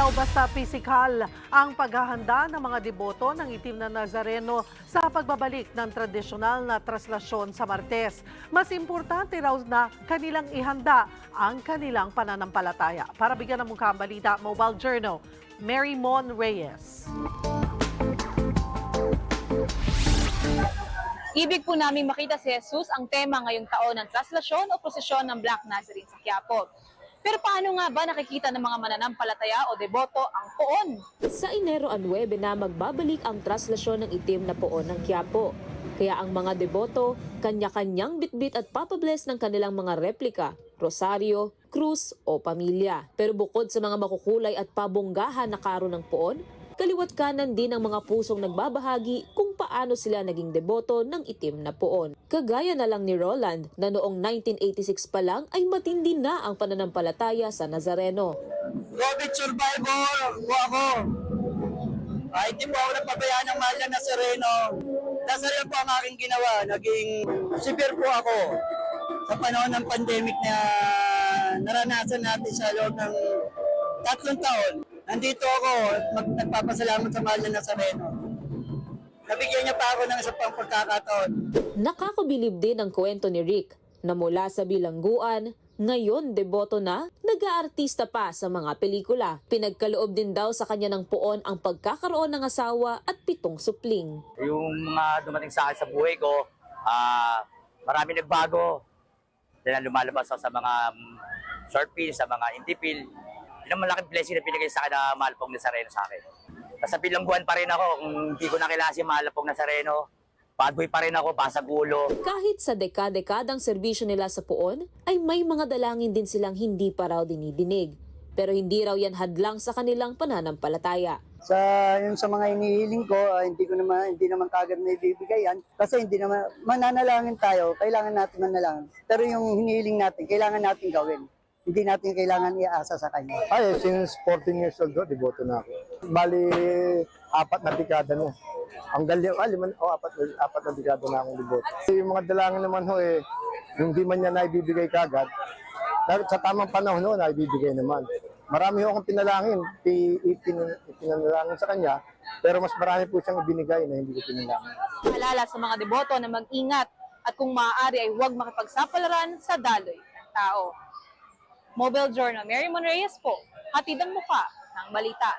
daw basta pisikal ang paghahanda ng mga deboto ng Itim na Nazareno sa pagbabalik ng tradisyonal na traslasyon sa Martes. Mas importante raw na kanilang ihanda ang kanilang pananampalataya. Para bigyan ng mukha ang balita, Mobile Journal, Mary Mon Reyes. Ibig po namin makita si Jesus ang tema ngayong taon ng traslasyon o prosesyon ng Black Nazarene sa Quiapo. Pero paano nga ba nakikita ng mga mananampalataya o deboto ang poon? Sa Enero 9 na magbabalik ang traslasyon ng itim na poon ng Quiapo. Kaya ang mga deboto, kanya-kanyang bitbit at papabless ng kanilang mga replika, rosaryo, krus o pamilya. Pero bukod sa mga makukulay at pabonggahan na karo ng poon, kaliwat kanan din ang mga pusong nagbabahagi kung paano sila naging deboto ng itim na poon. Kagaya na lang ni Roland na noong 1986 pa lang ay matindi na ang pananampalataya sa Nazareno. COVID survivor po ako. Hindi po ako napabayaan ng mahal na Nazareno. Dasal lang po ang aking ginawa. Naging severe po ako sa panahon ng pandemic na naranasan natin sa loob ng 3 taon. Nandito ako, nagpapasalamat sa mahal na Nazareno. Nabigyan niya pa ako ng isa pang pagkakataon. Nakakabilib din ang kwento ni Rick na mula sa bilangguan, ngayon deboto na, nag-aartista pa sa mga pelikula. Pinagkaloob din daw sa kanya ng poon ang pagkakaroon ng asawa at 7 supling. Yung mga dumating sa akin sa buhay ko, marami nagbago. Dahil lumalabas ako sa mga short film, sa mga indie film. Yun ang malaking blessing na pinigay sa akin na mahal pong Nazareno sa akin. Nasa bilangguan pa rin ako, kung hindi ko nakilala si mahal pong Nazareno, bad boy pa rin ako, basag ulo. Kahit sa dekadang serbisyo nila sa poon, ay may mga dalangin din silang hindi pa raw dinidinig. Pero hindi raw yan hadlang sa kanilang pananampalataya. Sa mga inihiling ko, hindi naman kagad na ibibigay yan. Kasi hindi naman, mananalangin tayo, kailangan natin manalangin. Pero yung hinihiling natin, kailangan natin gawin. Hindi natin kailangan iasa sa kanya. Since 14 years old, deboto na ako. Bali, 4 na dekada na. Ang galing, 4 na dekada na akong deboto. Yung mga dalangin naman yung di man niya naibibigay kagad, sa tamang panahon naibibigay naman. Marami akong pinalangin, ipinalangin sa kanya, pero mas marami po siyang ibinigay na hindi ko pinalangin. Paalala sa mga deboto na mag-ingat at kung maaari ay huwag makipagsapalaran sa daloy ng tao. Mobile Journal, Mary Mon Reyes po, hatid ang mukha ng balita.